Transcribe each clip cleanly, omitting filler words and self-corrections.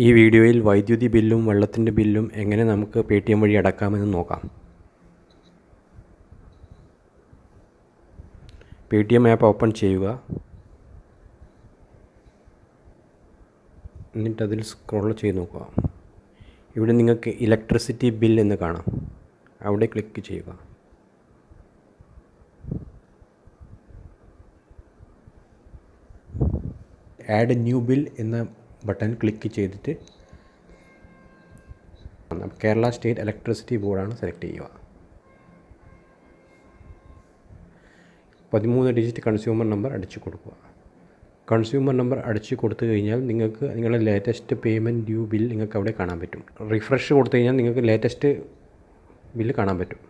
ഈ വീഡിയോയിൽ വൈദ്യുതി ബില്ലും വെള്ളത്തിൻ്റെ ബില്ലും എങ്ങനെ നമുക്ക് പേടിഎം വഴി അടക്കാമെന്ന് നോക്കാം. പേടിഎം ആപ്പ് ഓപ്പൺ ചെയ്യുക. എന്നിട്ട് അതിൽ സ്ക്രോൾ ചെയ്ത് നോക്കുക. ഇവിടെ നിങ്ങൾക്ക് ഇലക്ട്രിസിറ്റി ബിൽ എന്ന് കാണാം. അവിടെ ക്ലിക്ക് ചെയ്യുക. ആഡ് ന്യൂ ബിൽ എന്ന ബട്ടൺ ക്ലിക്ക് ചെയ്തിട്ട് കേരള സ്റ്റേറ്റ് ഇലക്ട്രിസിറ്റി ബോർഡാണ് സെലക്ട് ചെയ്യുക. 13 ഡിജിറ്റ് കൺസ്യൂമർ നമ്പർ അടിച്ചു കൊടുക്കുക. കൺസ്യൂമർ നമ്പർ അടിച്ചു കൊടുത്തു കഴിഞ്ഞാൽ നിങ്ങൾക്ക് നിങ്ങളുടെ ലേറ്റസ്റ്റ് പേയ്മെൻറ്റ് ഡ്യൂ ബിൽ നിങ്ങൾക്ക് അവിടെ കാണാൻ പറ്റും. റിഫ്രഷ് കൊടുത്തു കഴിഞ്ഞാൽ നിങ്ങൾക്ക് ലേറ്റസ്റ്റ് ബില്ല് കാണാൻ പറ്റും.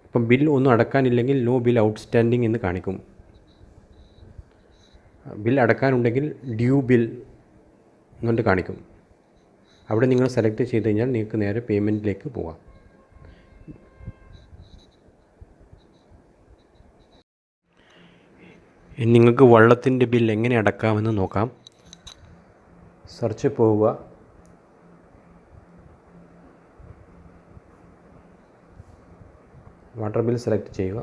അപ്പം ബിൽ ഒന്നും അടക്കാനില്ലെങ്കിൽ നോ ബിൽ ഔട്ട്സ്റ്റാൻഡിങ് എന്ന് കാണിക്കും. ബിൽ അടക്കാനുണ്ടെങ്കിൽ ഡ്യൂ ബിൽ എന്നുകൊണ്ട് കാണിക്കും. അവിടെ നിങ്ങൾ സെലക്ട് ചെയ്ത് കഴിഞ്ഞാൽ നിങ്ങൾക്ക് നേരെ പേയ്മെൻറ്റിലേക്ക് പോകാം. നിങ്ങൾക്ക് വെള്ളത്തിൻ്റെ ബിൽ എങ്ങനെ അടക്കാമെന്ന് നോക്കാം. സെർച്ച് പോവുക. വാട്ടർ ബിൽ സെലക്ട് ചെയ്യുക.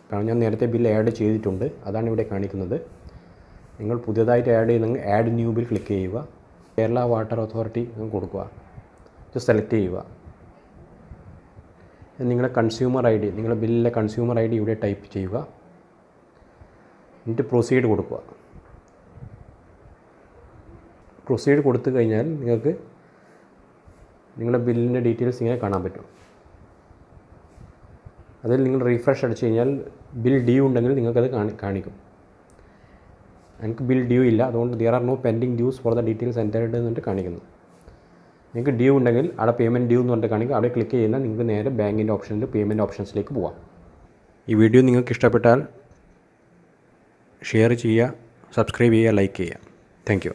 കാരണം ഞാൻ നേരത്തെ ബിൽ ആഡ് ചെയ്തിട്ടുണ്ട്, അതാണ് ഇവിടെ കാണിക്കുന്നത്. നിങ്ങൾ പുതിയതായിട്ട് ആഡ് ചെയ്യുന്നെങ്കിൽ ആഡ് ന്യൂ ബിൽ ക്ലിക്ക് ചെയ്യുക. കേരള വാട്ടർ അതോറിറ്റി കൊടുക്കുക. ഇത് സെലക്ട് ചെയ്യുക. നിങ്ങളുടെ കൺസ്യൂമർ ഐ ഡി, നിങ്ങളുടെ ബില്ലിലെ കൺസ്യൂമർ ഐ ഡി ഇവിടെ ടൈപ്പ് ചെയ്യുക. എന്നിട്ട് പ്രൊസീഡ് കൊടുക്കുക. പ്രൊസീഡ് കൊടുത്തു കഴിഞ്ഞാൽ നിങ്ങൾക്ക് നിങ്ങളുടെ ബില്ലിൻ്റെ ഡീറ്റെയിൽസ് ഇങ്ങനെ കാണാൻ പറ്റും. അതിൽ നിങ്ങൾ റീഫ്രഷ് അടിച്ചു കഴിഞ്ഞാൽ ബിൽ ഡ്യൂ ഉണ്ടെങ്കിൽ നിങ്ങൾക്കത് കാണിക്കും. എനിക്ക് ബിൽ ഡ്യൂ ഇല്ല, അതുകൊണ്ട് there are no pending dues for the details entered എന്നിട്ട് കാണിക്കുന്നു. നിങ്ങൾക്ക് ഡ്യൂ ഉണ്ടെങ്കിൽ അവിടെ പേയ്മെൻറ്റ് ഡ്യൂ എന്ന് പറഞ്ഞിട്ട് കാണിക്കും. അവിടെ ക്ലിക്ക് ചെയ്യുന്നാൽ നിങ്ങൾക്ക് നേരെ ബാങ്കിൻ്റെ ഓപ്ഷനിൽ പേയ്മെൻറ്റ് ഓപ്ഷൻസിലേക്ക് പോകാം. ഈ വീഡിയോ നിങ്ങൾക്ക് ഇഷ്ടപ്പെട്ടാൽ ഷെയർ ചെയ്യുക, സബ്സ്ക്രൈബ് ചെയ്യുക, ലൈക്ക് ചെയ്യുക. Thank you.